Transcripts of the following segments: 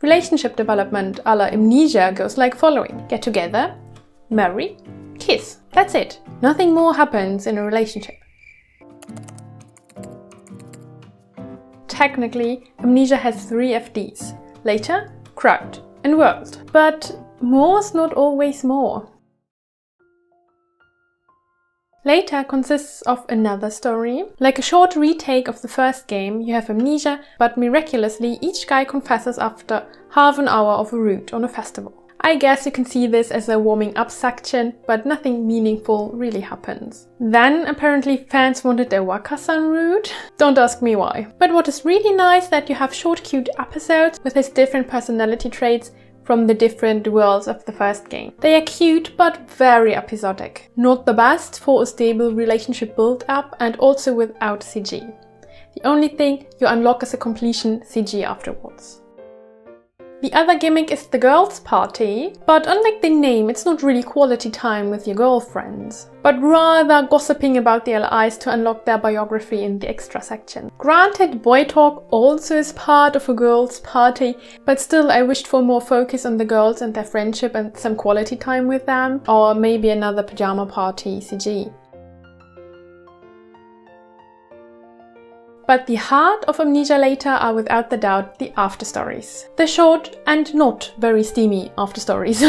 Relationship development a la Amnesia goes like following. Get together, marry, kiss. That's it. Nothing more happens in a relationship. Technically, Amnesia has 3 FDs: Later, Crowd and World. But more's not always more. Later consists of another story. Like a short retake of the first game, you have Amnesia, but miraculously each guy confesses after half an hour of a route on a festival. I guess you can see this as a warming up section, but nothing meaningful really happens. Then apparently fans wanted a Waka-san route. Don't ask me why. But what is really nice that you have short cute episodes with his different personality traits from the different worlds of the first game. They are cute but very episodic. Not the best for a stable relationship build up and also without CG. The only thing you unlock is a completion CG afterwards. The other gimmick is the girls' party, but unlike the name, it's not really quality time with your girlfriends, but rather gossiping about the LIs to unlock their biography in the extra section. Granted, boy talk also is part of a girls' party, but still I wished for more focus on the girls and their friendship and some quality time with them, or maybe another pajama party CG. But the heart of Amnesia Later are without the doubt the afterstories. The short and not very steamy afterstories.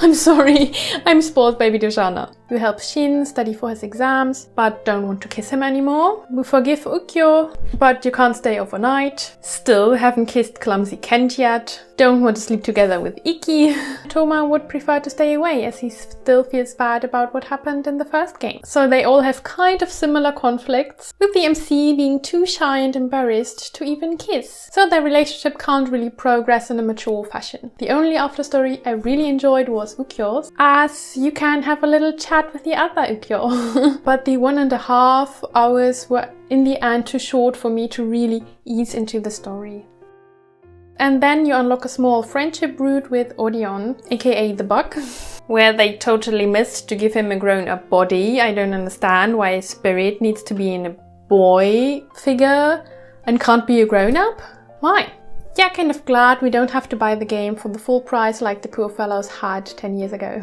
I'm sorry, I'm spoiled by Vidojana. You help Shin study for his exams, but don't want to kiss him anymore. You forgive Ukyo, but you can't stay overnight. Still haven't kissed clumsy Kent yet. Don't want to sleep together with Iki. Toma would prefer to stay away as he still feels bad about what happened in the first game. So they all have kind of similar conflicts, with the MC being too shy and embarrassed to even kiss. So their relationship can't really progress in a mature fashion. The only afterstory I really enjoyed was Ukyo's, as you can have a little chat with the other Ukyo. But the 1.5 hours were in the end too short for me to really ease into the story. And then you unlock a small friendship route with Odeon, aka the Bug, where they totally missed to give him a grown-up body. I don't understand why his spirit needs to be in a boy figure and can't be a grown-up. Why? Yeah, kind of glad we don't have to buy the game for the full price like the poor fellows had 10 years ago.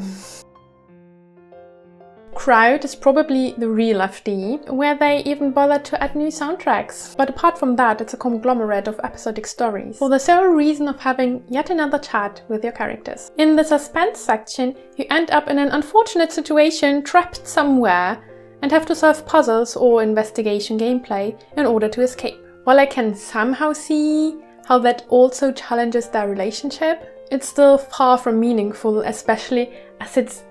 Crowd is probably the real FD, where they even bothered to add new soundtracks. But apart from that, it's a conglomerate of episodic stories, for the sole reason of having yet another chat with your characters. In the suspense section, you end up in an unfortunate situation, trapped somewhere, and have to solve puzzles or investigation gameplay in order to escape. While I can somehow see how that also challenges their relationship, it's still far from meaningful, especially as it's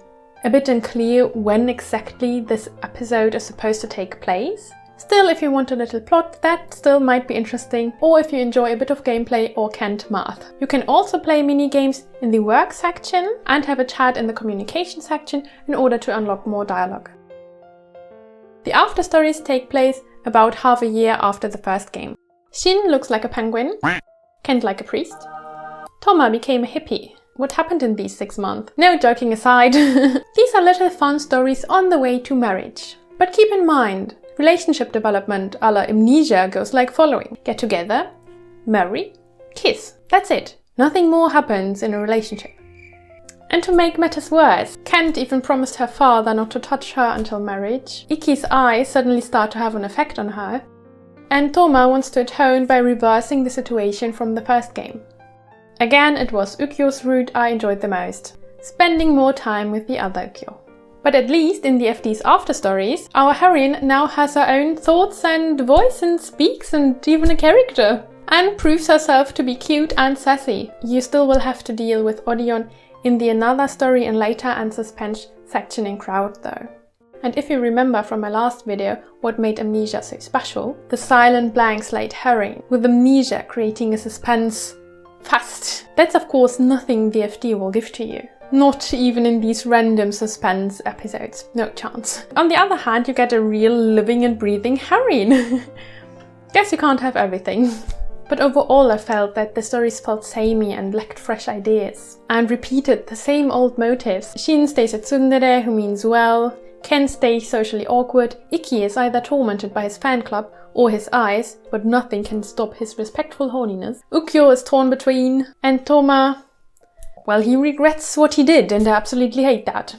a bit unclear when exactly this episode is supposed to take place. Still, if you want a little plot, that still might be interesting, or if you enjoy a bit of gameplay or canned math. You can also play mini-games in the work section and have a chat in the communication section in order to unlock more dialogue. The afterstories take place about half a year after the first game. Shin looks like a penguin, Kent like a priest, Toma became a hippie. What happened in these 6 months? No, joking aside. These are little fun stories on the way to marriage. But keep in mind, relationship development a la Amnesia goes like following. Get together, marry, kiss. That's it. Nothing more happens in a relationship. And to make matters worse, Kent even promised her father not to touch her until marriage. Iki's eyes suddenly start to have an effect on her. And Toma wants to atone by reversing the situation from the first game. Again, it was Ukyo's route I enjoyed the most, spending more time with the other Ukyo. But at least in the FD's afterstories, our heroine now has her own thoughts and voice and speaks and even a character, and proves herself to be cute and sassy. You still will have to deal with Odeon in the another story and later and suspense section in Crowd though. And if you remember from my last video what made Amnesia so special, the silent blank slate heroine, with Amnesia creating a suspense fast. That's of course nothing the FD will give to you. Not even in these random suspense episodes. No chance. On the other hand, you get a real living and breathing heroine. Guess you can't have everything. But overall I felt that the stories felt samey and lacked fresh ideas. And repeated the same old motives. Shin stays at tsundere, who means well. Ken stays socially awkward, Ikki is either tormented by his fan club or his eyes, but nothing can stop his respectful horniness. Ukyo is torn between, and Toma, well, he regrets what he did and I absolutely hate that.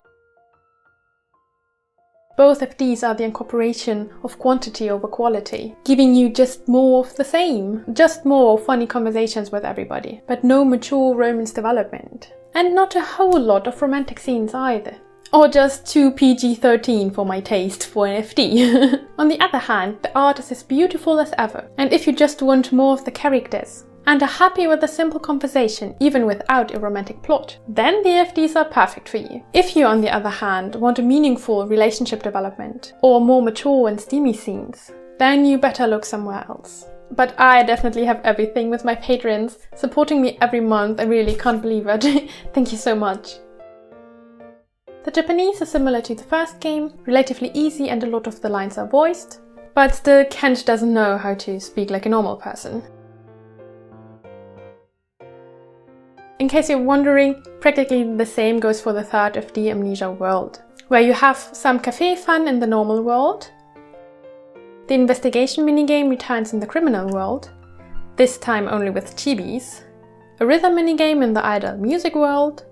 Both of these are the incorporation of quantity over quality, giving you just more of the same, just more funny conversations with everybody, but no mature romance development. And not a whole lot of romantic scenes either. Or just too PG-13 for my taste for an FD. On the other hand, the art is as beautiful as ever, and if you just want more of the characters, and are happy with a simple conversation even without a romantic plot, then the FDs are perfect for you. If you, on the other hand, want a meaningful relationship development, or more mature and steamy scenes, then you better look somewhere else. But I definitely have everything with my patrons supporting me every month. I really can't believe it. Thank you so much. The Japanese is similar to the first game, relatively easy and a lot of the lines are voiced, but still Kent doesn't know how to speak like a normal person. In case you're wondering, practically the same goes for the third of the Amnesia World, where you have some cafe fun in the normal world. The investigation minigame returns in the criminal world, this time only with chibis, a rhythm minigame in the idol music world,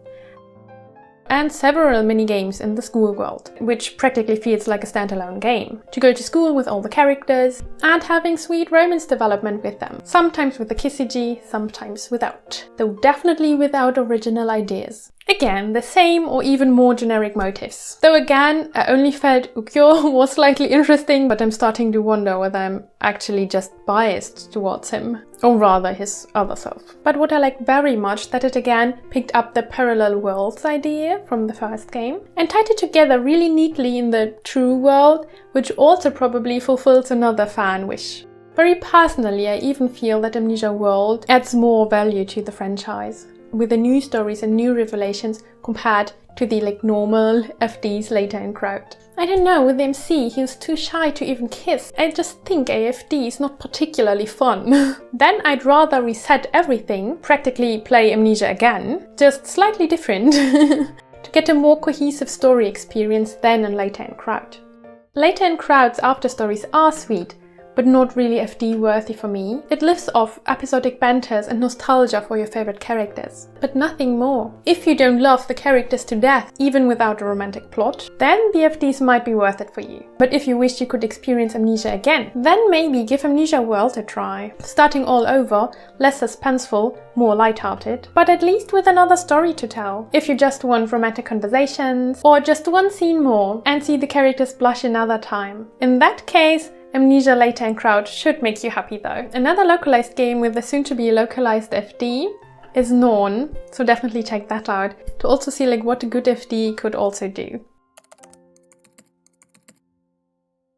and several minigames in the school world, which practically feels like a standalone game. To go to school with all the characters, and having sweet romance development with them. Sometimes with the kissy, sometimes without. Though definitely without original ideas. Again, the same or even more generic motives. Though again, I only felt Ukyo was slightly interesting, but I'm starting to wonder whether I'm actually just biased towards him. Or rather, his other self. But what I like very much that it again picked up the parallel worlds idea from the first game and tied it together really neatly in the true world, which also probably fulfills another fan wish. Very personally, I even feel that Amnesia World adds more value to the franchise, with the new stories and new revelations compared to the normal FDs Later and Crowd. I don't know, with MC he was too shy to even kiss. I just think AFD is not particularly fun. Then I'd rather reset everything, practically play Amnesia again, just slightly different, to get a more cohesive story experience than in Later and Crowd. Later and Crowd's after stories are sweet, but not really FD worthy for me. It lives off episodic banters and nostalgia for your favorite characters, but nothing more. If you don't love the characters to death, even without a romantic plot, then the FDs might be worth it for you. But if you wish you could experience Amnesia again, then maybe give Amnesia World a try. Starting all over, less suspenseful, more lighthearted, but at least with another story to tell. If you just want romantic conversations, or just one scene more, and see the characters blush another time. In that case, Amnesia Later and Crowd should make you happy though. Another localized game with the soon-to-be localized FD is Norn, so definitely check that out to also see what a good FD could also do.